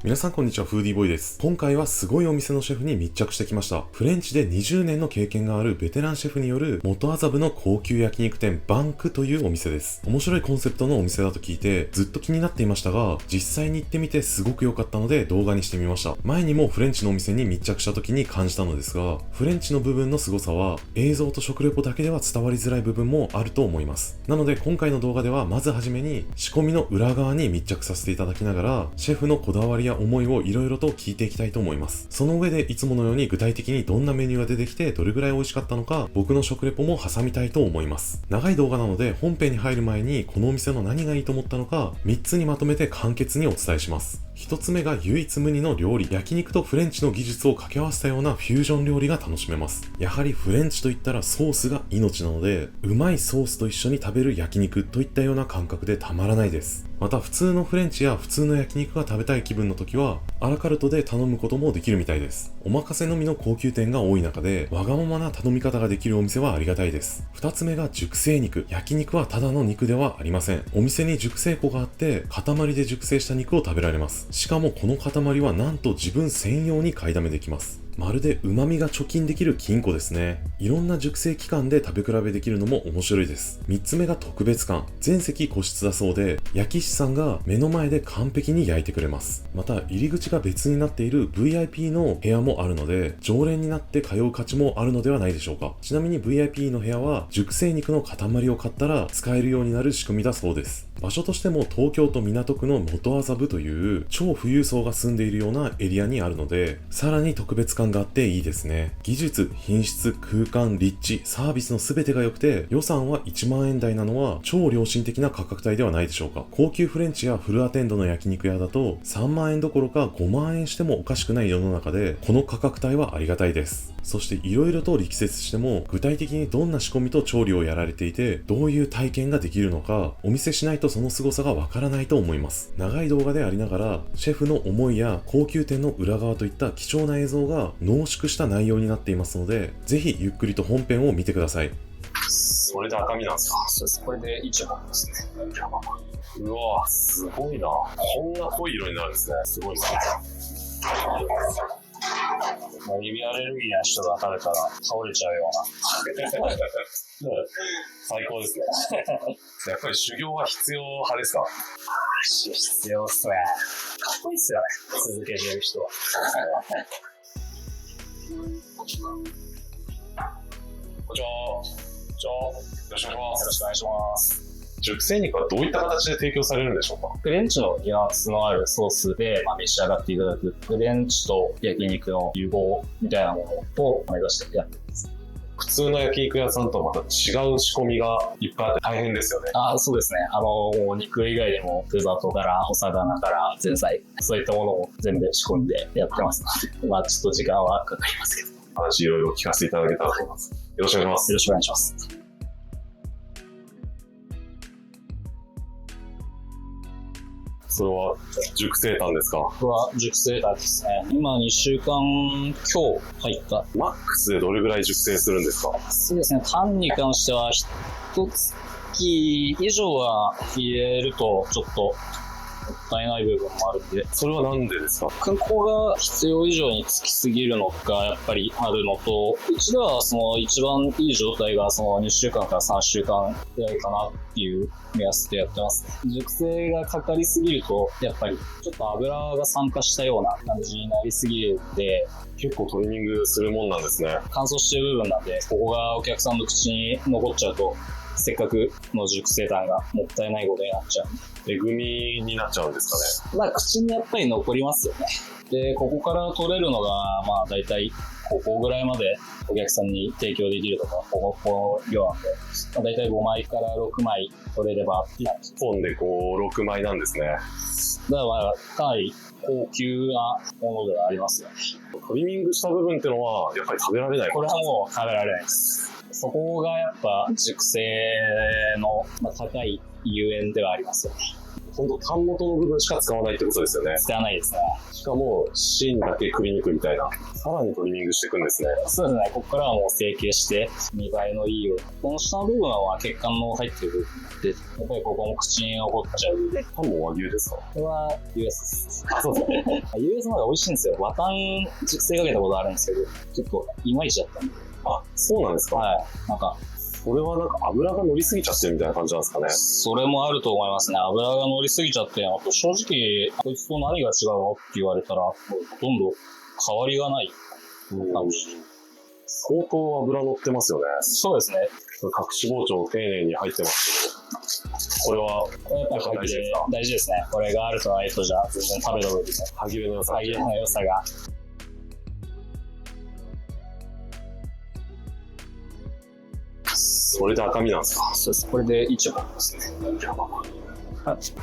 皆さんこんにちは、フーディーボーイです。今回はすごいお店のシェフに密着してきました。フレンチで20年の経験があるベテランシェフによる元麻布の高級焼肉店バンクというお店です。面白いコンセプトのお店だと聞いてずっと気になっていましたが、実際に行ってみてすごく良かったので動画にしてみました。前にもフレンチのお店に密着した時に感じたのですが、フレンチの部分の凄さは映像と食レポだけでは伝わりづらい部分もあると思います。なので今回の動画ではまずはじめに仕込みの裏側に密着させていただきながら、シェフのこだわりや思いをいろいろと聞いていきたいと思います。その上でいつものように具体的にどんなメニューが出てきてどれぐらい美味しかったのか、僕の食レポも挟みたいと思います。長い動画なので本編に入る前にこのお店の何がいいと思ったのか3つにまとめて簡潔にお伝えします。1つ目が唯一無二の料理。焼肉とフレンチの技術を掛け合わせたようなフュージョン料理が楽しめます。やはりフレンチといったらソースが命なので、うまいソースと一緒に食べる焼肉といったような感覚でたまらないです。また普通のフレンチや普通の焼肉が食べたい気分の時はアラカルトで頼むこともできるみたいです。お任せのみの高級店が多い中でわがままな頼み方ができるお店はありがたいです。2つ目が熟成肉。焼肉はただの肉ではありません。お店に熟成庫があって塊で熟成した肉を食べられます。しかもこの塊はなんと自分専用に買いだめできます。まるで旨味が貯金できる金庫ですね。いろんな熟成期間で食べ比べできるのも面白いです。3つ目が特別感。全席個室だそうで、焼き師さんが目の前で完璧に焼いてくれます。また入り口が別になっている VIP の部屋もあるので、常連になって通う価値もあるのではないでしょうか。ちなみに VIP の部屋は熟成肉の塊を買ったら使えるようになる仕組みだそうです。場所としても東京都港区の元麻布という超富裕層が住んでいるようなエリアにあるので、さらに特別感があっていいですね。技術、品質、空間、立地、サービスの全てが良くて、予算は1万円台なのは超良心的な価格帯ではないでしょうか。高級フレンチやフルアテンドの焼肉屋だと3万円どころか5万円してもおかしくない世の中で、この価格帯はありがたいです。そして色々と力説しても、具体的にどんな仕込みと調理をやられていて、どういう体験ができるのか、お見せしないとその凄さがわからないと思います。長い動画でありながら、シェフの思いや高級店の裏側といった貴重な映像が濃縮した内容になっていますので、ぜひゆっくりと本編を見てください。それで赤身なんですか？そうです。これで1番ですね。うわ、すごいな。こんな濃い色になるんですね。すごいですね。エビアレルギーな人が食べたら倒れちゃうような。最高ですね。やっぱり修行は必要派ですか？必要っすね。かっこいいっすよね。続けてる人は。こんにちは。よろしくお願いします。よろしくお願いします。熟成肉はどういった形で提供されるんでしょうか？フレンチのニュアンスのあるソースで、召し上がっていただくフレンチと焼肉の融合みたいなものを目指してやっています。普通の焼肉屋さんとはまた違う仕込みがいっぱいあって大変ですよね。そうですね。肉以外でもデザートからお魚から前菜、そういったものを全部仕込んでやってますので、ちょっと時間はかかりますけど。話いろいろ聞かせていただけたらと思います。よろしくお願いします。よろしくお願いします。それは熟成タンですか？これは熟成タンですね。今2週間今日入った。マックスでどれぐらい熟成するんですか？そうですね。タンに関しては1月以上は入れるとちょっともったいない部分もあるんで。それはなんでですか？空港が必要以上につきすぎるのがやっぱりあるのと、うちではその一番いい状態がその2週間から3週間くらいかなっていう目安でやってますね。熟成がかかりすぎるとやっぱりちょっと油が酸化したような感じになりすぎるんで、結構トリミングするもんなんですね。乾燥してる部分なんで、ここがお客さんの口に残っちゃうとせっかくの熟成タンがもったいないことになっちゃう。えぐみになっちゃうんですかね。口にやっぱり残りますよね。で、ここから取れるのがだいたいここぐらいまでお客さんに提供できるとか、この量なんで、だいたい5枚から6枚取れれば1本で6枚なんですね。だからかなり高級なものではありますよね。トリミングした部分っていうのはやっぱり食べられない。これはもう食べられないです。そこがやっぱ熟成の高いゆえんではありますよね。ほんと、単元の部分しか使わないってことですよね。使わないですね。しかも、芯だけくり抜くみたいな。さらにトリミングしていくんですね。そうですね。ここからはもう成形して見栄えのいいように。この下の部分は血管の入ってる部分で、やっぱりここも口に残っちゃう。タンも和牛ですか？これは US です。そうですね。US の方が美味しいんですよ。和タン熟成かけたことあるんですけど、ちょっといまいちだったんで。あ、そうなんですか？はい。なんか、これはなんか油が乗りすぎちゃってるみたいな感じなんですかね。それもあると思いますね。油が乗りすぎちゃって、あと正直、こいつと何が違うのって言われたら、ほとんど変わりがない感じ。相当油乗ってますよね。そうですね。隠し包丁丁寧に入ってますけど、これはこれやっぱり大事ですか？大事ですね。これがあるとないとじゃ全然食べた方がいいですね。歯切れの良さ。歯切れの良さが。それで赤身なんですか？そうです。これで一応ですね。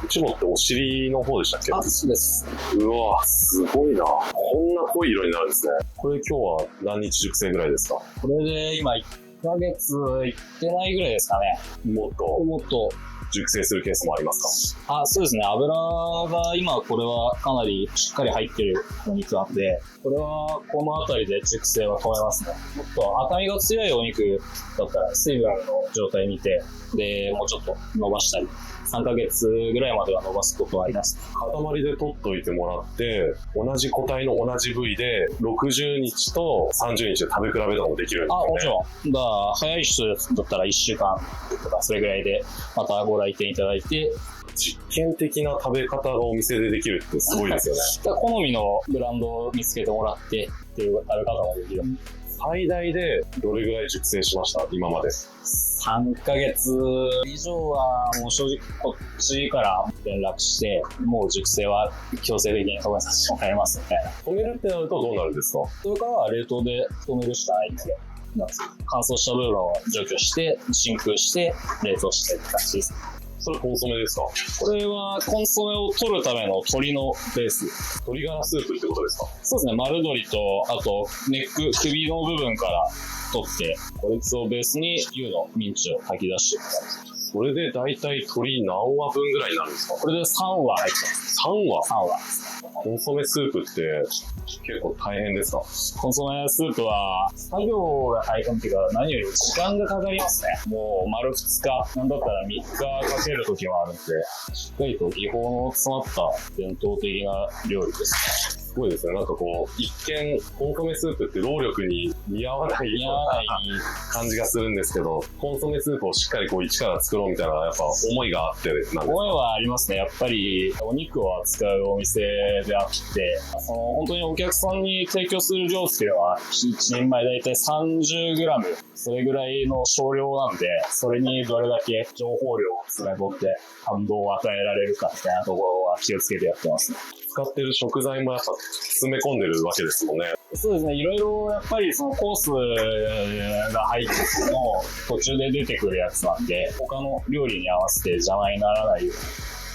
内もってお尻の方でしたっけ？あ、そうです。うわ、すごいな。こんな濃い色になるんですね。これ今日は何日熟成ぐらいですか？これで今1ヶ月いってないぐらいですかね。もっともっと。熟成するケースもありますあ、そうですね。油が今これはかなりしっかり入ってるお肉なんで、これはこの辺りで熟成は止めますね。もっと赤みが強いお肉だったら水分の状態見て、で、もうちょっと伸ばしたり、3ヶ月ぐらいまでは伸ばすことはあります。か？塊で取っといてもらって、同じ個体の同じ部位で60日と30日で食べ比べとかもできるんですよね。あ、もちろん。だから早い人だったら1週間とかそれぐらいでまたご来店いただいて、実験的な食べ方がお店でできるってすごいですよね。好みのブランドを見つけてもらってっていう食べ方もできる。最大でどれぐらい熟成しました今まで？ 3ヶ月以上はもう正直こっちから連絡して、もう熟成は強制的に止めさせてもらいますみたいな。止めるってなるとどうなるんですか？それからは冷凍で止めるしかないんで、乾燥した部分を除去して、真空して、冷凍してって感じです。それコンソメですか？これはコンソメを取るための鶏のベース。鶏ガラスープってことですか？そうですね。丸鶏と、あとネック、首の部分から取って、こいつをベースに牛のミンチを炊き出していく感じ。それで大体鶏何話分ぐらいになるんですか？これで3話入ってます。 3話。 3話。コンソメスープって結構大変ですか？コンソメスープは作業が大変っていうか、何より時間がかかりますね。もう丸2日、なんだったら3日かける時もあるんで、しっかりと技法の詰まった伝統的な料理ですね。すごいですね。なんかこう、一見、コンソメスープって労力に似合わない似合わない感じがするんですけど、コンソメスープをしっかりこう一から作ろうみたいな、やっぱ思いがあってなんですか？思いはありますね。やっぱりお肉を扱うお店であって、その本当にお客さんに提供する量っていうのは、1人前だいたい 30g、それぐらいの少量なんで、それにどれだけ情報量を詰め取って感動を与えられるかみたいなところは気をつけてやってますね。使ってる食材もやっぱ詰め込んでるわけですもんね。そうですね。いろいろやっぱりそのコースが入ってるの途中で出てくるやつなんで、他の料理に合わせて邪魔にならないように、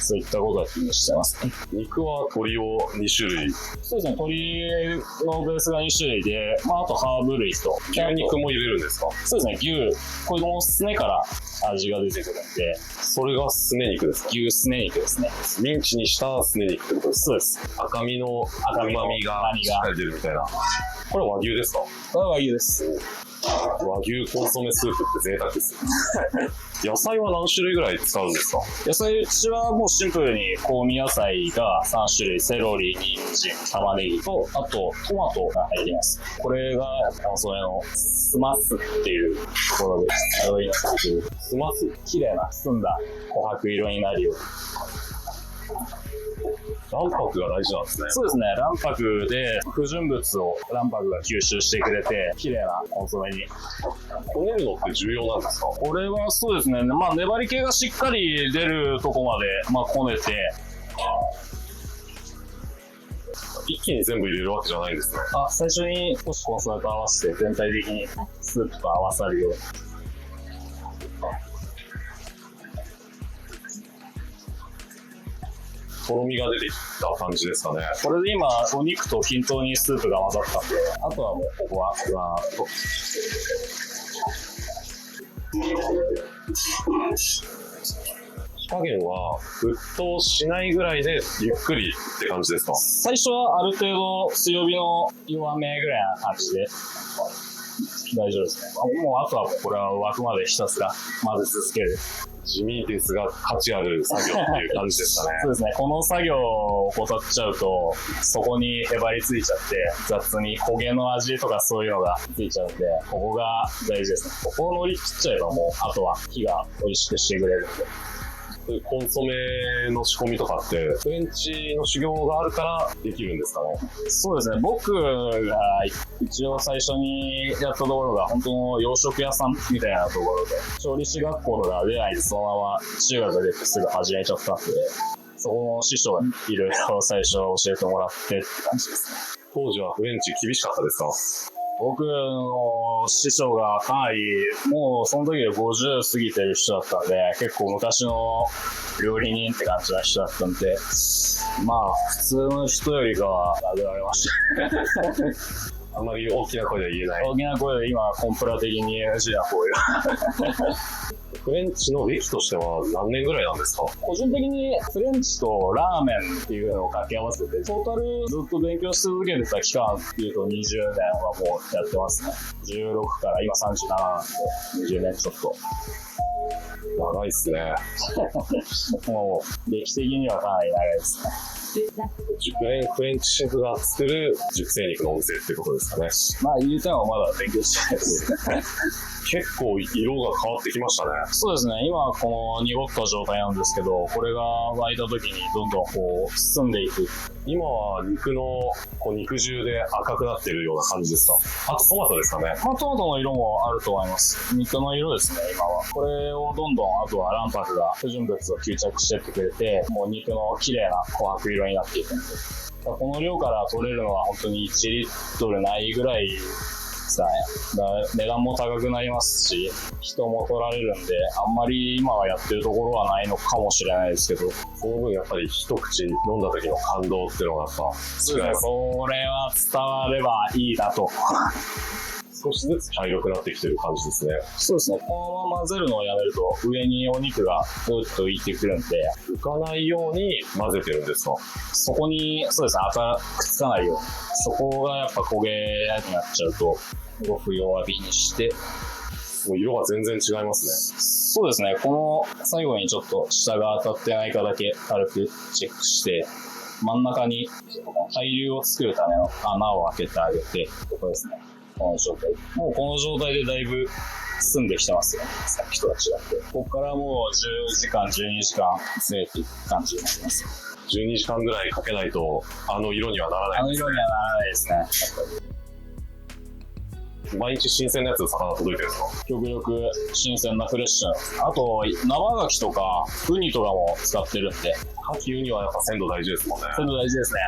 そういったことは気にしてますね。肉は鶏を2種類。そうですね。鶏のベースが2種類で、あとハーブ類と。牛肉も入れるんですか？そうですね。牛。これもすねから味が出てくるんで。それがすね肉ですか？牛すね肉ですね。ミンチにしたすね肉ってことですか？そうです。赤身の旨味がしっかり出るみたいな。これは和牛ですか？これは和牛です。和牛コンソメスープって贅沢ですよ。野菜は何種類ぐらい使うんですか？野菜、うちはもうシンプルに香味野菜が3種類、セロリ、人参、玉ねぎと、あとトマトが入っています。これがコンソメのスマスっていうところで、スマス？綺麗な澄んだ琥珀色になるように。卵白が大事なんですね。そうですね。卵白で不純物を卵白が吸収してくれて、綺麗なコンソメに。こねるのって重要なんですか？これはそうですね。粘り気がしっかり出るとこまで、こねて。一気に全部入れるわけじゃないんですね。最初に少しコンソメと合わせて全体的にスープと合わさるように。とろみが出てきた感じですかね。これで今、お肉と均等にスープが混ざったんで、あとはもうここは、火加減は沸騰しないぐらいでゆっくりって感じですか？最初はある程度強火の弱めぐらいな感じで大丈夫ですね。もうあとはこれは沸くまでひたすら混ぜ続ける。地味ですが価値ある作業っていう感じですかね。そうですね。この作業を怠っちゃうと、そこにへばりついちゃって、雑に焦げの味とかそういうのがついちゃうんで、ここが大事ですね。ここを乗り切っちゃえばもう、あとは火が美味しくしてくれるんで。そういうコンソメの仕込みとかって、フレンチの修行があるからできるんですかね？そうですね。僕が一応最初にやったところが本当の洋食屋さんみたいなところで、調理師学校とか出ないでそのまま中学出てすぐ始めちゃったんで、そこの師匠にいろいろ最初教えてもらってって感じですね。当時はフレンチ厳しかったですか？僕の師匠がかなり、もうその時で50過ぎてる人だったんで、結構昔の料理人って感じの人だったんで、まあ普通の人よりかは殴られました。あんまり大きな声では言えない。大きな声で今コンプラ的に NG な声が。フレンチの歴としては何年ぐらいなんですか？個人的にフレンチとラーメンっていうのを掛け合わせて、トータルずっと勉強し続けてた期間っていうと20年はもうやってますね。16から今37なんで、20年ちょっと。長いっすね。もう、歴史的にはかなり長いですね。フレンチシェフが作る熟成肉のお店ってことですかね。まあ、言うてもまだ勉強してないですね。結構色が変わってきましたね。そうですね。今、この濁った状態なんですけど、これが沸いた時にどんどんこう、進んでいく。今は肉の肉汁で赤くなってるような感じですか？あとトマトですかね。まあ、トマトの色もあると思います。肉の色ですね、今は。これをどんどん、あとは卵白が不純物を吸着してってくれて、もう肉の綺麗な琥珀色になっていくんで。この量から取れるのは本当に1リットルないぐらいですかね。値段も高くなりますし、人も取られるんで、あんまり今はやってるところはないのかもしれないですけど。その分やっぱり一口飲んだ時の感動っていうのがやっぱ違います。それは伝わればいいなと。少しずつ茶色くなってきてる感じですね。そうですね。このまま混ぜるのをやめると上にお肉がぐっと浮いてくるんで、浮かないように混ぜてるんですか？そこに、そうですね、赤くっつかないように。そこがやっぱ焦げになっちゃうと、5分弱火にして。もう色が全然違いますね。そうですね。この最後にちょっと下が当たってないかだけ軽くチェックして、真ん中に対流を作るための穴を開けてあげて、ここですね。この状態。もうこの状態でだいぶ澄んできてますよね。さっきとは違って。ここからもう10時間、12時間詰めていく感じになります。12時間ぐらいかけないとあの色にはならない。あの色にはならないですね。やっぱり。毎日新鮮なやつの魚届いてるんですか？極力新鮮なフレッシュな。あと、生牡蠣とかウニとかも使ってるんで。牡蠣ウニはやっぱ鮮度大事ですもんね。鮮度大事ですね。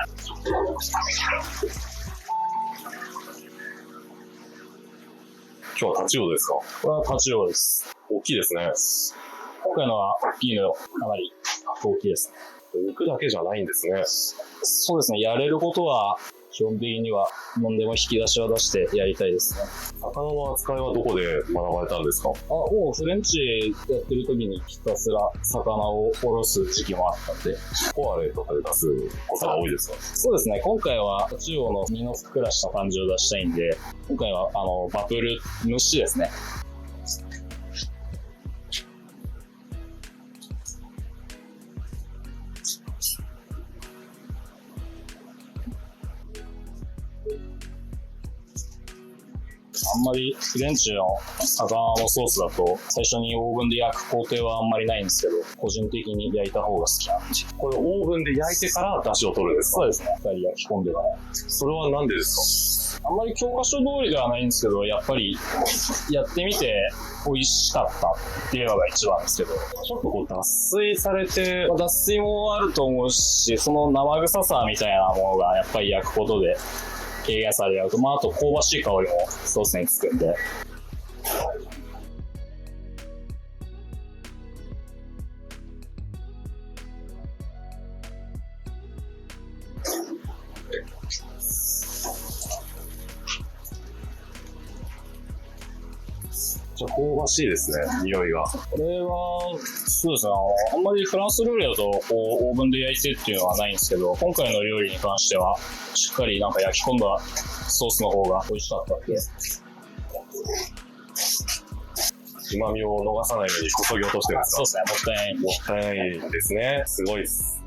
今日はタチウオですか？これはタチウオです。大きいですね。今回のは大きいのかなり大きいですね。肉だけじゃないんですね。そうですね。やれることは基本的には何でも引き出しは出してやりたいですね。魚の扱いはどこで学ばれたんですか？もうフレンチやってる時にひたすら魚をおろす時期もあったんで。ポワレとかで出すことが多いですか？そうですね。今回はタチウオの身のふっくらした感じを出したいんで、今回はバブル蒸しですね。あんまりフレンチの魚のソースだと最初にオーブンで焼く工程はあんまりないんですけど、個人的に焼いた方が好きなんで。これオーブンで焼いてから出汁を取るんですか？そうですね。2人焼き込んでから。それはなんでですあんまり教科書通りではないんですけど、やっぱりやってみて美味しかったっていうのが一番ですけど。ちょっと脱水されて、脱水もあると思うし、その生臭さみたいなものがやっぱり焼くことで軽減されると、あと香ばしい香りもソースにつくんで。ちゃ香ばしいですね、匂いが。これは、そうですね、あんまりフランス料理だとこうオーブンで焼いてっていうのはないんですけど、今回の料理に関してはしっかりなんか焼き込んだソースの方が美味しかったんで、旨味を逃さないようにこそぎ落としてるんですか？そうですね、もったいない。もったいないですね。すごいです。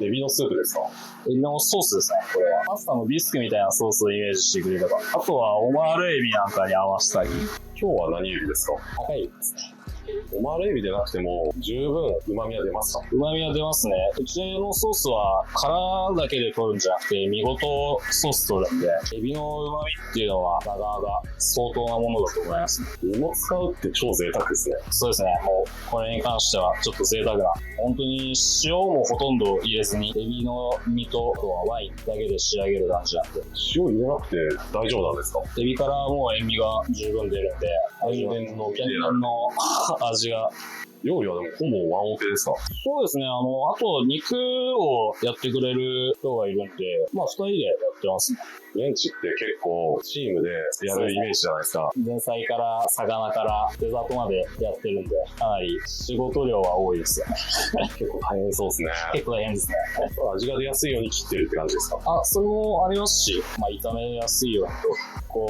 エビのスープですか？エビのソースですね、これは。パスタのビスクみたいなソースをイメージしてくれれば。あとはオマールエビなんかに合わせたり。今日は何エビですか？赤いですね。オマールエビでなくても十分旨味は出ますか？旨味は出ますね。うちのソースは殻だけで取るんじゃなくて、身ごとソース取るんで、エビの旨味っていうのはなかなか相当なものだと思いますね。身も使うって超贅沢ですね。そうですね。もう、これに関してはちょっと贅沢な。本当に塩もほとんど入れずに、エビの身と、あとはワインだけで仕上げる感じなんで。塩入れなくて大丈夫なんですか？エビからもう塩味が十分出るんで、天然の身で天然の味が。料理はでもほぼワンオペですか？そうですね。あと、肉をやってくれる人がいるんで、まあ、二人でやってますね。現地って結構チームでやるイメージじゃないですか。前菜から魚からデザートまでやってるんで、かなり仕事量は多いですよね。結構大変そうですね。結構大変ですね。味が出やすいように切ってるって感じですか？あ、それもありますし、まあ、炒めやすいようにと。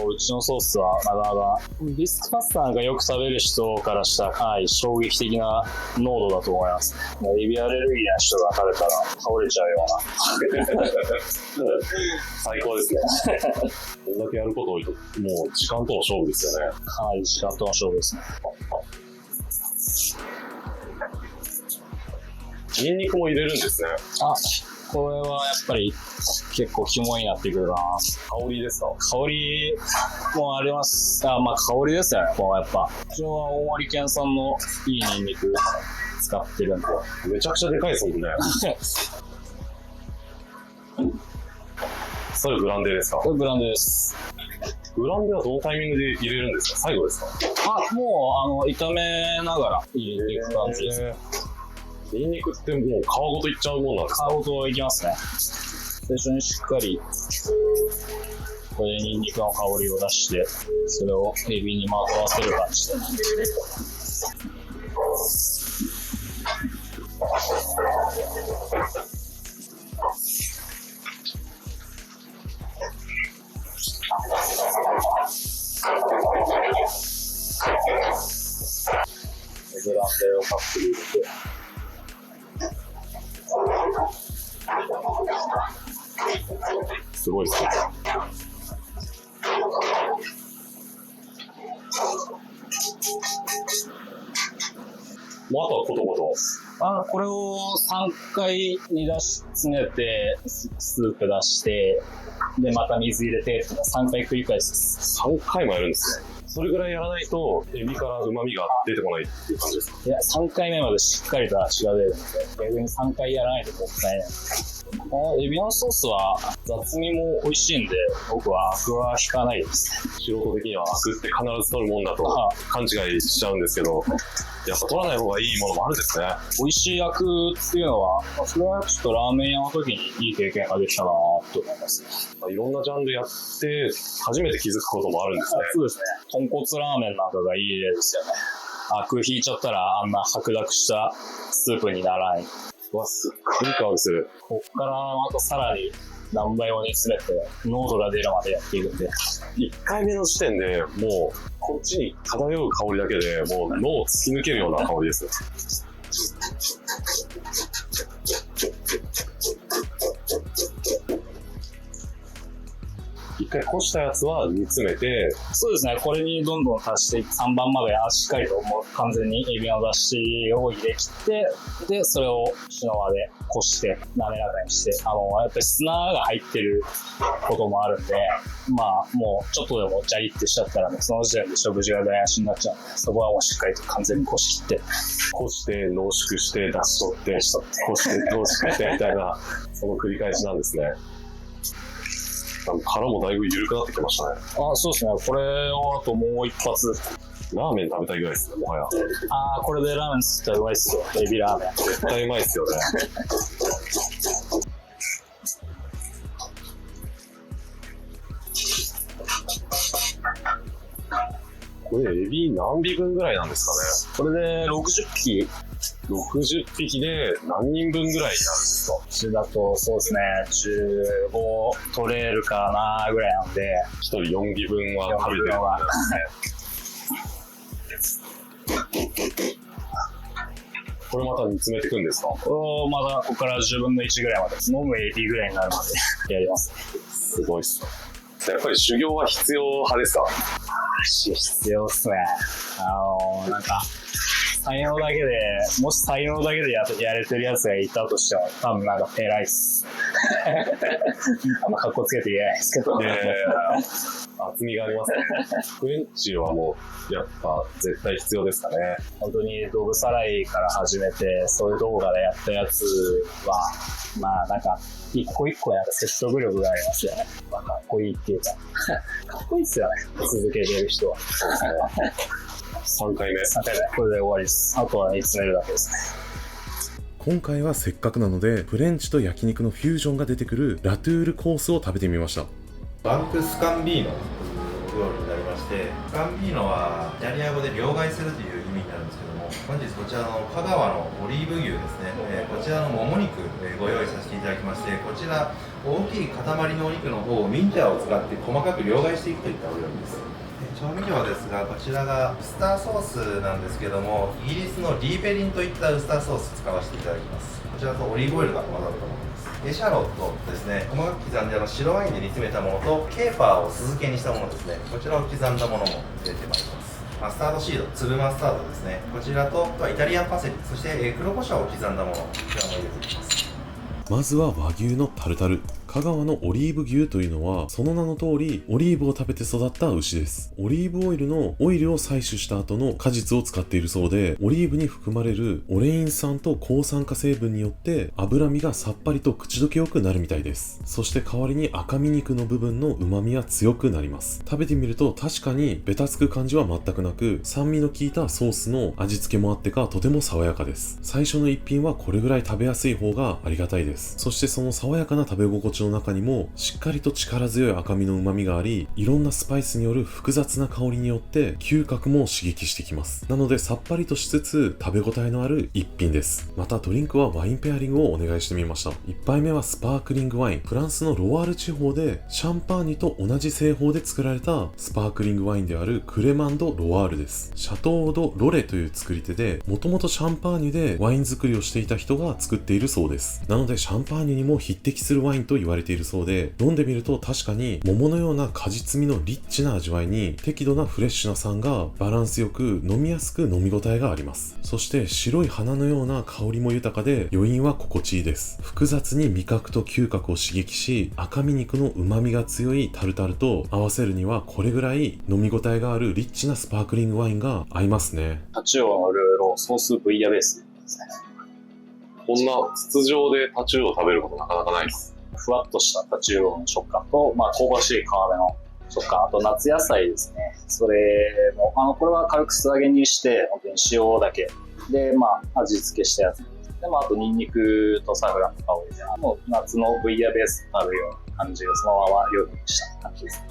うちのソースはなかなか、ビスクパスタなんかよく食べる人からしたらかなり衝撃的な濃度だと思います。エビアレルギーな人が食べたら倒れちゃうような。最高ですね。こんだけやること多いと、もう時間との勝負ですよね。かなり時間との勝負ですね。ニンニクも入れるんですね。あ、これはやっぱり結構肝になってくるな。香りですか？香りもあります。まあ香りですよね。こうやっぱ。うちは大森県産のいいニンニク使ってるんで。めちゃくちゃでかいですもんね。それブランデーですか？これブランデーです。ブランデーはどのタイミングで入れるんですか？最後ですか？もう炒めながら入れていく感じです。ニンニクってもう皮ごといっちゃうもんなんですか？皮ごといきますね。最初にしっかりこれでニンニクの香りを出して、それをエビにまとわせる感じで。ブランデーをたっぷり入れて。すごいですね。もうあとはことこと。これを3回煮出し詰めて、スープ出して、で、また水入れて、3回繰り返す。3回もやるんですね。それぐらいやらないと、エビから旨味が出てこないっていう感じですか？いや、3回目までしっかりと味が出るので、逆に3回やらないともったいない。このエビのソースは雑味も美味しいんで、僕はアクは引かないです。素人的にはアクって必ず取るもんだと勘違いしちゃうんですけど、やっぱ取らない方がいいものもあるんですね。美味しいアクっていうのは、それはちょっとラーメン屋の時にいい経験ができたなと思います。いろんなジャンルやって初めて気づくこともあるんですね。そうですね。豚骨ラーメンなんかがいい例ですよね。アク引いちゃったらあんな白濁したスープにならない。うわ、すっごい香りする。こっからまたさらに何倍も煮詰めて濃度が出るまでやっていくんで。1回目の時点でもうこっちに漂う香りだけでもう脳を突き抜けるような香りです。一回こしたやつは煮詰めて、そうですね。これにどんどん足して3番までしっかりともう完全にエビの出汁を入れ切って、でそれをシノワでこして滑らかにして、やっぱり砂が入ってることもあるんで、まあもうちょっとでもジャリってしちゃったらね、その時点で食事が台無しになっちゃうんで、そこはもうしっかりと完全にこし切って、こして濃縮して出し取ってこして濃縮してみたいなその繰り返しなんですね。殻もだいぶ緩くなってきましたね。そうですね。これをあともう一発。ラーメン食べたいぐらいですね、もはや。これでラーメン作ったらうまいっすよ。エビラーメン。絶対うまいっすよね。これエビ何尾分ぐらいなんですかね。これで60匹。60匹で何人分ぐらいになるんですか。うちだとそうですね、15取れるかなぐらいなんで、1人4尾分は食べてるんですね。これまた煮詰めていくんですか。まだここから10分の1ぐらいまで、飲むエビぐらいになるまでやります。すごいっすね。やっぱり修行は必要派ですか。必要っすね。なんか、才能だけで、もし才能だけでやれてるやつがいたとしても、多分なんか偉いっす。あんま格好つけて言えないですけど。厚みがありますね。フレンチはもう、やっぱ絶対必要ですかね。本当に動物さらいから始めて、そういう動画でやったやつは、まあなんか、一個一個なんか説得力がありますよね。まあ、かっこいいっていうか、かっこいいっすよね。続けてる人は。3回目。3回目。これで終わりです。あとは煮詰めるだけですね。今回はせっかくなのでフレンチと焼肉のフュージョンが出てくるラトゥールコースを食べてみました。バンクスカンビーノという料理になりまして、スカンビーノはイタリア語で両替するという意味になるんですけども、本日こちらの香川のオリーブ牛ですね、こちらのもも肉、ご用意させていただきまして、こちら大きい塊のお肉の方をミンチャーを使って細かく両替していくといったお料理です。調味料ですが、こちらがウスターソースなんですけども、イギリスのリーペリンといったウスターソース使わせていただきます。こちらとオリーブオイルが混ざると思います。エシャロットですね、細かく刻んで白ワインで煮詰めたものとケーパーを酢漬けにしたものですね、こちらを刻んだものも入れてまいります。マスタードシード、粒マスタードですね、こちらと、あとはイタリアンパセリ、そして黒胡椒を刻んだもの、こちらも入れていきます。まずは和牛のタルタル。香川のオリーブ牛というのはその名の通りオリーブを食べて育った牛です。オリーブオイルのオイルを採取した後の果実を使っているそうで、オリーブに含まれるオレイン酸と抗酸化成分によって脂身がさっぱりと口どけよくなるみたいです。そして代わりに赤身肉の部分の旨味は強くなります。食べてみると確かにベタつく感じは全くなく、酸味の効いたソースの味付けもあってかとても爽やかです。最初の一品はこれぐらい食べやすい方がありがたいです。そしてその爽やかな食べ心地の中にもしっかりと力強い赤身の旨味があり、いろんなスパイスによる複雑な香りによって嗅覚も刺激してきます。なのでさっぱりとしつつ食べ応えのある一品です。またドリンクはワインペアリングをお願いしてみました。1杯目はスパークリングワイン。フランスのロワール地方でシャンパーニュと同じ製法で作られたスパークリングワインであるクレマンド・ロワールです。シャトー・ド・ロレという作り手で、もともとシャンパーニュでワイン作りをしていた人が作っているそうです。なのでシャンパーニュにも匹敵するワインと言われているそうで、飲んでみると確かに桃のような果実味のリッチな味わいに適度なフレッシュな酸がバランスよく飲みやすく飲み応えがあります。そして白い花のような香りも豊かで余韻は心地いいです。複雑に味覚と嗅覚を刺激し、赤身肉の旨味が強いタルタルと合わせるにはこれぐらい飲み応えがあるリッチなスパークリングワインが合いますね。タチウオのルーローソースブイヤベースですね。こんな筒状でタチウオを食べることなかなかないです。ふわっとしたタチウオの食感と、まあ、香ばしい皮目の食感、あと夏野菜ですね。それも、これは軽く素揚げにして、本当に塩だけで、まあ、味付けしたやつ。で、まあ、あとニンニクとサフランの香りで、もう夏のブイヤベース食べるような感じで、そのまま料理にした感じです。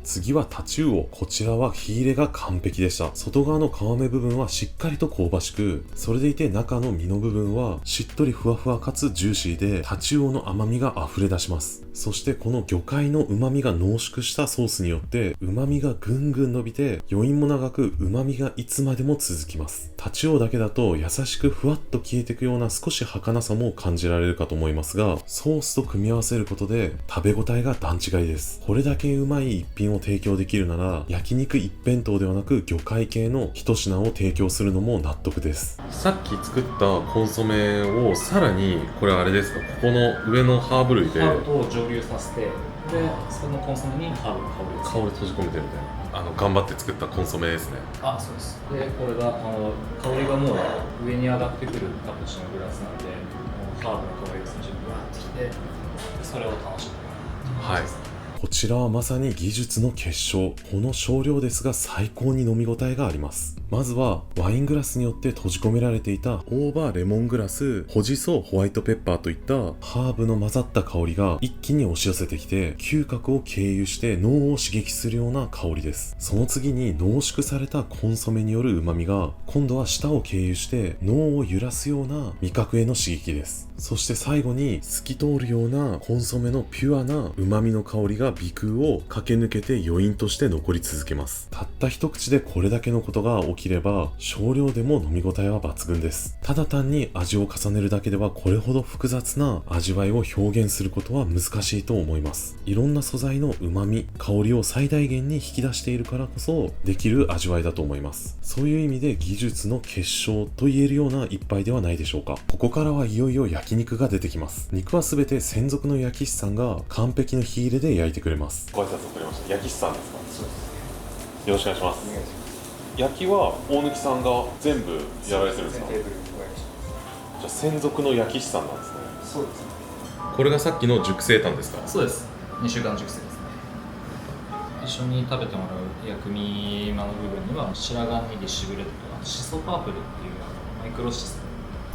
次はタチウオ。こちらは火入れが完璧でした。外側の皮目部分はしっかりと香ばしく、それでいて中の身の部分はしっとりふわふわかつジューシーで、タチウオの甘みが溢れ出します。そしてこの魚介の旨味が濃縮したソースによって旨味がぐんぐん伸びて、余韻も長く旨味がいつまでも続きます。タチウオだけだと優しくふわっと消えていくような少し儚さも感じられるかと思いますが、ソースと組み合わせることで食べ応えが段違いです。これだけうまい一品を提供できるなら、焼肉一辺倒ではなく魚介系の一品を提供するのも納得です。さっき作ったコンソメをさらに、これあれですか、ここの上のハーブ類でハーブを蒸留させて、でそのコンソメにハーブの香りを閉じ込めてるみたいな、頑張って作ったコンソメですね。あ、そうです。でこれが香りがもう上に上がってくるカプチーノグラスなんで、ハーブの香りが最初にわーってきて、それを楽しむ。はい。こちらはまさに技術の結晶。この少量ですが最高に飲み応えがあります。まずはワイングラスによって閉じ込められていた大葉、レモングラス、ホジソ、ホワイトペッパーといったハーブの混ざった香りが一気に押し寄せてきて、嗅覚を経由して脳を刺激するような香りです。その次に濃縮されたコンソメによる旨味が今度は舌を経由して脳を揺らすような味覚への刺激です。そして最後に透き通るようなコンソメのピュアな旨味の香りが鼻腔を駆け抜けて余韻として残り続けます。たった一口でこれだけのことが起きれば少量でも飲み応えは抜群です。ただ単に味を重ねるだけではこれほど複雑な味わいを表現することは難しいと思います。いろんな素材の旨味、香りを最大限に引き出しているからこそできる味わいだと思います。そういう意味で技術の結晶と言えるような一杯ではないでしょうか。ここからはいよいよ焼肉が出てきます。肉はすべて専属の焼き師さんが完璧の火入れで焼いてくれます。ご挨拶送りました。焼き師さんですか？そうですね。よろしくお願いします。お願いします。焼きは大貫さんが全部やられてるんですか？テーブルにお願いしまじゃあ専属の焼き師さんなんですね。す。そうですね。これがさっきの熟成タンですか？そうです。2週間熟成ですね。一緒に食べてもらう薬味の部分には白髪ネギシブレッドとシソパープルっていうマイクロシソ。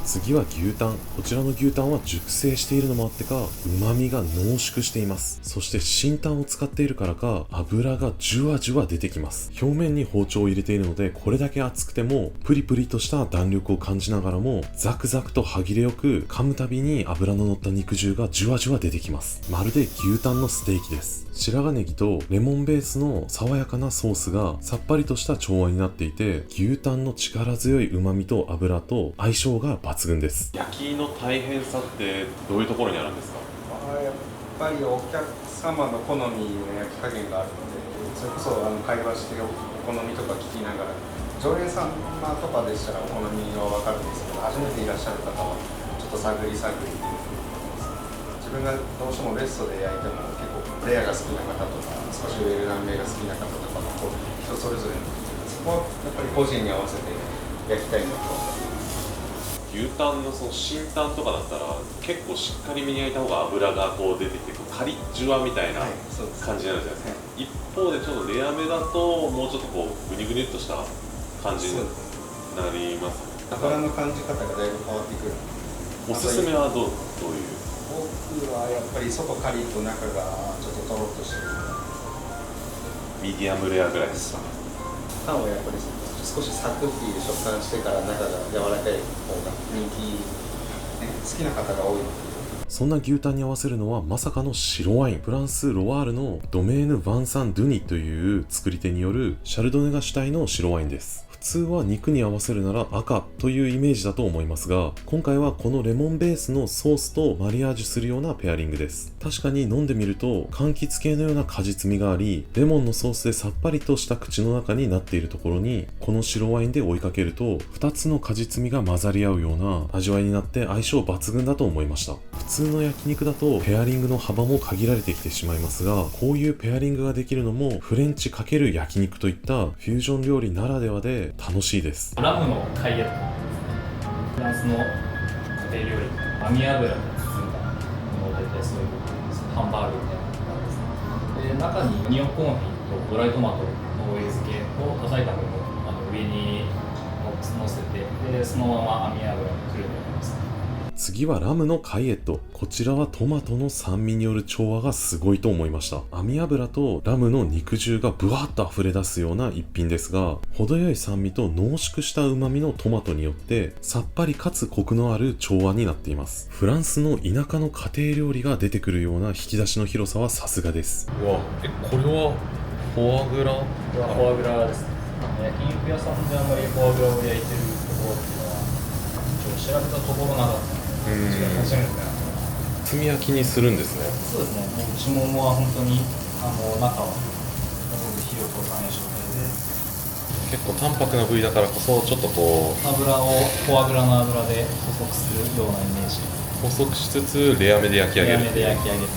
次は牛タン。こちらの牛タンは熟成しているのもあってか旨味が濃縮しています。そして新タンを使っているからか油がジュワジュワ出てきます。表面に包丁を入れているのでこれだけ熱くてもプリプリとした弾力を感じながらもザクザクと歯切れよく噛むたびに油の乗った肉汁がジュワジュワ出てきます。まるで牛タンのステーキです。白髪ネギとレモンベースの爽やかなソースがさっぱりとした調和になっていて牛タンの力強い旨味と油と相性が抜群です。焼きの大変さってどういうところにあるんですか？やっぱりお客様の好みの焼き加減があるので、それこそ会話してお好みとか聞きながら、常連さんとかでしたらお好みは分かるんですけど、初めていらっしゃる方はちょっと探り探り自分がどうしてもレストで焼いても結構レアが好きな方とか少しウェルダンメが好きな方とかの人それぞれのそこはやっぱり個人に合わせて焼きたいなと。牛タンのその新タンとかだったら結構しっかりめに焼いた方が油がこう出てきてカリッジュワみたいな感じになるじゃないですか、一方でちょっとレアめだともうちょっとこうグニグニっとした感じになります。油の感じ方がだいぶ変わってくる。おすすめはどういう？僕はやっぱり外カリッと中がちょっととろっとしてるミディアムレアぐらいですか？タンはやっぱり少しサクッていう食感してから中が柔らかい方が人気、好きな方が多いので。そんな牛タンに合わせるのはまさかの白ワイン。フランス・ロワールのドメーヌ・ヴァンサン・ドゥニという作り手によるシャルドネが主体の白ワインです。普通は肉に合わせるなら赤というイメージだと思いますが、今回はこのレモンベースのソースとマリアージュするようなペアリングです。確かに飲んでみると柑橘系のような果実味があり、レモンのソースでさっぱりとした口の中になっているところにこの白ワインで追いかけると2つの果実味が混ざり合うような味わいになって相性抜群だと思いました。普通の焼肉だとペアリングの幅も限られてきてしまいますが、こういうペアリングができるのもフレンチ×焼肉といったフュージョン料理ならではで楽しいです。ラムのカイエット、フランスの家庭料理、網油で包んだもので、そういうハンバーグみたいなものですね。で、中にオニオンコンフィとドライトマトのオイル漬けを叩いたものを上に乗せて、でそのまま網油にくるめます。次はラムのカイエット。こちらはトマトの酸味による調和がすごいと思いました。網油とラムの肉汁がブワーッと溢れ出すような一品ですが、程よい酸味と濃縮した旨味のトマトによってさっぱりかつコクのある調和になっています。フランスの田舎の家庭料理が出てくるような引き出しの広さはさすがです。うわ、これはフォアグラ？これはフォアグラですね。焼肉屋さんであんまりフォアグラを焼いてるところっていうのはちょっと調べたところなかったので、初めてだな。炭焼きにするんですね。そうですね。もううちももは本当に中は火を通さない状態で、結構淡白な部位だからこそちょっとこう油をフォアグラの油で細くするようなイメージ。細くしつつレアめで焼き上げる。レアめで焼き上げる。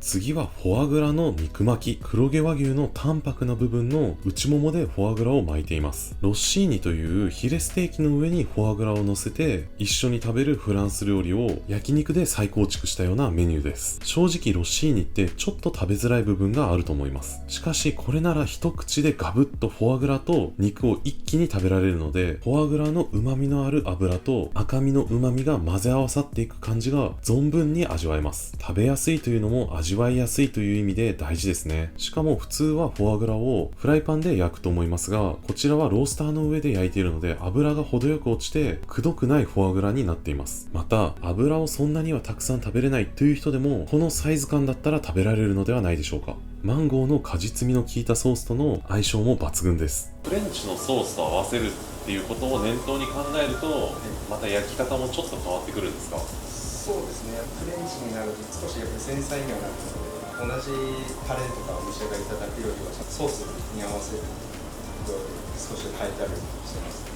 次はフォアグラの肉巻き。黒毛和牛の淡白な部分の内ももでフォアグラを巻いています。ロッシーニというヒレステーキの上にフォアグラを乗せて一緒に食べるフランス料理を焼肉で再構築したようなメニューです。正直ロッシーニってちょっと食べづらい部分があると思います。しかしこれなら一口でガブッとフォアグラと肉を一気に食べられるので、フォアグラの旨味のある脂と赤身の旨味が混ぜ合わさっていく感じが存分に味わえます。食べやすいというのも味わいやすいという意味で大事ですね。しかも普通はフォアグラをフライパンで焼くと思いますが、こちらはロースターの上で焼いているので油が程よく落ちてくどくないフォアグラになっています。また油をそんなにはたくさん食べれないという人でもこのサイズ感だったら食べられるのではないでしょうか。マンゴーの果実味の効いたソースとの相性も抜群です。フレンチのソースと合わせるっていうことを念頭に考えると、また焼き方もちょっと変わってくるんですか？そうですね、フレンチになると少しやっぱり繊細にはなるので、同じタレとかお召し上がりいただくよりはソースに合わせると少し変えたりしてます。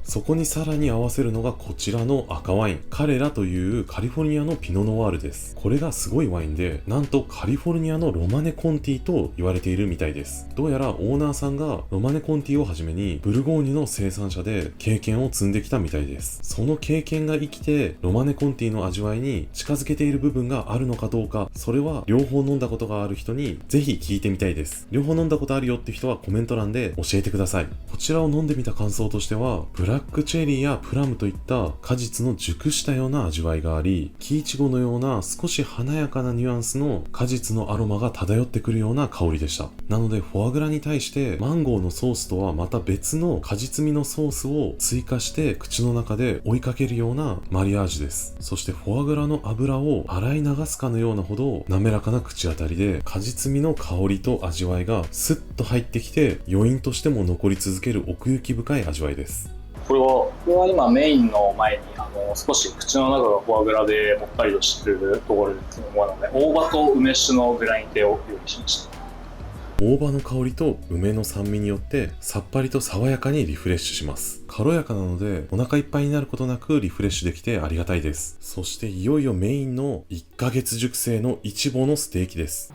そこにさらに合わせるのがこちらの赤ワイン、カレラというカリフォルニアのピノノワールです。これがすごいワインで、なんとカリフォルニアのロマネコンティと言われているみたいです。どうやらオーナーさんがロマネコンティをはじめにブルゴーニュの生産者で経験を積んできたみたいです。その経験が生きてロマネコンティの味わいに近づけている部分があるのかどうか、それは両方飲んだことがある人にぜひ聞いてみたいです。両方飲んだことあるよって人はコメント欄で教えてください。こちらを飲んでみた感想としては、ブラックチェリーやプラムといった果実の熟したような味わいがあり、木イチゴのような少し華やかなニュアンスの果実のアロマが漂ってくるような香りでした。なのでフォアグラに対してマンゴーのソースとはまた別の果実味のソースを追加して口の中で追いかけるようなマリアージュです。そしてフォアグラの油を洗い流すかのようなほど滑らかな口当たりで、果実味の香りと味わいがスッと入ってきて余韻としても残り続ける奥行き深い味わいです。これは今メインの前に少し口の中がフォアグラでもったりとしてるところです思うので、大葉と梅酒のグラニテを用意しました。大葉の香りと梅の酸味によってさっぱりと爽やかにリフレッシュします。軽やかなのでお腹いっぱいになることなくリフレッシュできてありがたいです。そしていよいよメインの1ヶ月熟成のイチボのステーキです。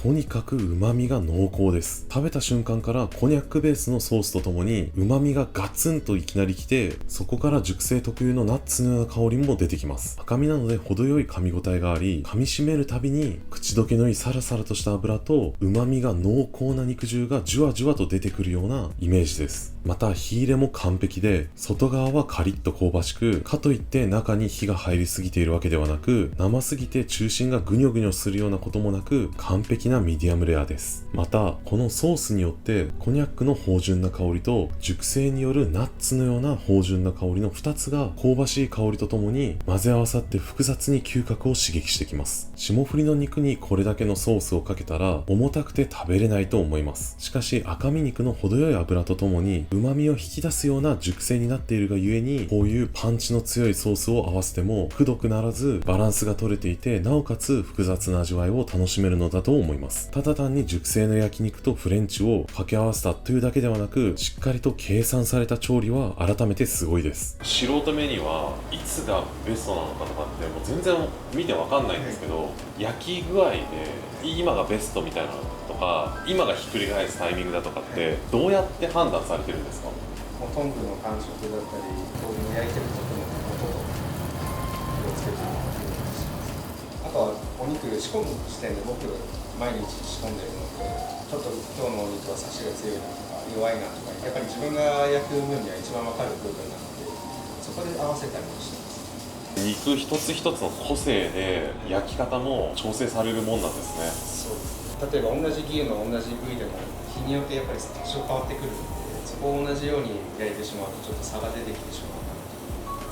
とにかく旨味が濃厚です。食べた瞬間からコニャックベースのソースとともに旨味がガツンといきなりきて、そこから熟成特有のナッツのような香りも出てきます。赤身なので程よい噛み応えがあり、噛み締めるたびに口どけのいいサラサラとした油と旨味が濃厚な肉汁がじゅわじゅわと出てくるようなイメージです。また火入れも完璧で、外側はカリッと香ばしく、かといって中に火が入りすぎているわけではなく、生すぎて中心がグニョグニョするようなこともなく、完璧なミディアムレアです。またこのソースによってコニャックの芳醇な香りと熟成によるナッツのような芳醇な香りの2つが香ばしい香りとともに混ぜ合わさって複雑に嗅覚を刺激してきます。霜降りの肉にこれだけのソースをかけたら重たくて食べれないと思います。しかし赤身肉の程よい脂とともに旨味を引き出すような熟成になっているがゆえに、こういうパンチの強いソースを合わせてもくどくならずバランスが取れていて、なおかつ複雑な味わいを楽しめるのだと思います。ただ単に熟成の焼肉とフレンチを掛け合わせたというだけではなく、しっかりと計算された調理は改めてすごいです。素人目にはいつがベストなのかとかってもう全然見てわかんないんですけど、焼き具合で今がベストみたいなのとか、今がひっくり返すタイミングだとかってどうやって判断されてるんですか？トングの感触だったり、氷を焼いてる時のことを気をつけてもらっています。あとはお肉仕込む時点で僕毎日仕込んでるので、ちょっと今日のお肉はサシが強いなとか弱いなとか、やっぱり自分が焼く分には一番分かる部分なので、そこで合わせたりもしてます。肉一つ一つの個性で焼き方も調整されるもんなんですね。そうです。例えば同じ牛の同じ部位でも日によってやっぱり多少変わってくるので、そこを同じように焼いてしまうとちょっと差が出てきてしまう。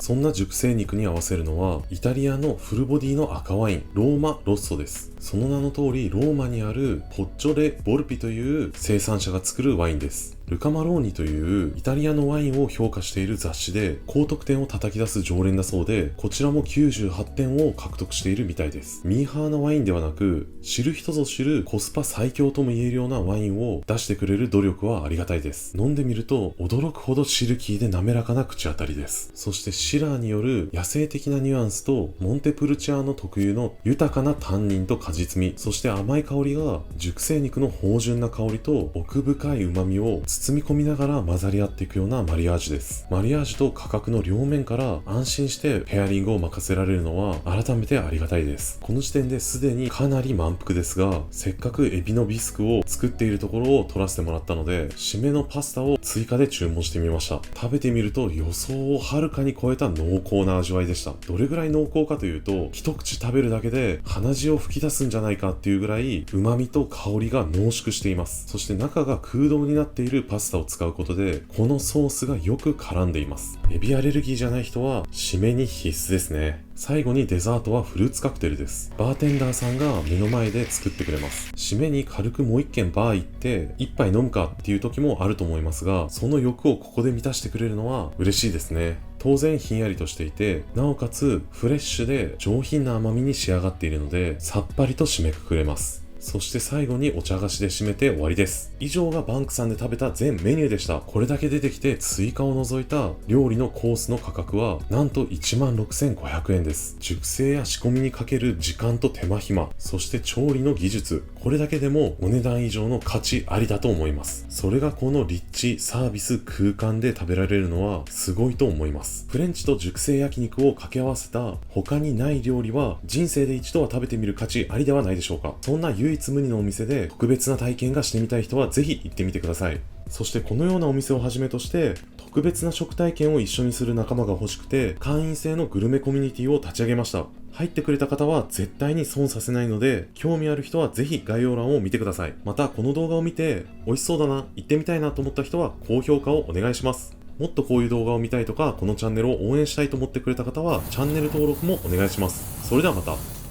そんな熟成肉に合わせるのはイタリアのフルボディの赤ワイン、ローマロッソです。その名の通りローマにあるポッチョレ・ボルピという生産者が作るワインです。ルカマローニというイタリアのワインを評価している雑誌で高得点を叩き出す常連だそうで、こちらも98点を獲得しているみたいです。ミーハーなワインではなく、知る人ぞ知るコスパ最強とも言えるようなワインを出してくれる努力はありがたいです。飲んでみると驚くほどシルキーで滑らかな口当たりです。そしてシラーによる野生的なニュアンスとモンテプルチアーノ特有の豊かなタンニンと果実味、そして甘い香りが熟成肉の芳醇な香りと奥深い旨味を包み込みながら混ざり合っていくようなマリアージュです。マリアージュと価格の両面から安心してペアリングを任せられるのは改めてありがたいです。この時点ですでにかなり満腹ですが、せっかくエビのビスクを作っているところを取らせてもらったので、締めのパスタを追加で注文してみました。食べてみると予想をはるかに超えた濃厚な味わいでした。どれぐらい濃厚かというと、一口食べるだけで鼻血を吹き出すんじゃないかっていうぐらい旨味と香りが濃縮しています。そして中が空洞になっているパスタを使うことで、このソースがよく絡んでいます。エビアレルギーじゃない人は締めに必須ですね。最後にデザートはフルーツカクテルです。バーテンダーさんが目の前で作ってくれます。締めに軽くもう一軒バー行って一杯飲むかっていう時もあると思いますが、その欲をここで満たしてくれるのは嬉しいですね。当然ひんやりとしていて、なおかつフレッシュで上品な甘みに仕上がっているので、さっぱりと締めくくれます。そして最後にお茶菓子で締めて終わりです。以上がバンクさんで食べた全メニューでした。これだけ出てきて追加を除いた料理のコースの価格はなんと 16,500 円です。熟成や仕込みにかける時間と手間暇、そして調理の技術、これだけでもお値段以上の価値ありだと思います。それがこの立地、サービス、空間で食べられるのはすごいと思います。フレンチと熟成焼肉を掛け合わせた他にない料理は人生で一度は食べてみる価値ありではないでしょうか。そんな唯一無二のお店で特別な体験がしてみたい人はぜひ行ってみてください。そしてこのようなお店をはじめとして特別な食体験を一緒にする仲間が欲しくて、会員制のグルメコミュニティを立ち上げました。入ってくれた方は絶対に損させないので、興味ある人はぜひ概要欄を見てください。またこの動画を見て美味しそうだな、行ってみたいなと思った人は高評価をお願いします。もっとこういう動画を見たいとか、このチャンネルを応援したいと思ってくれた方はチャンネル登録もお願いします。それではまた。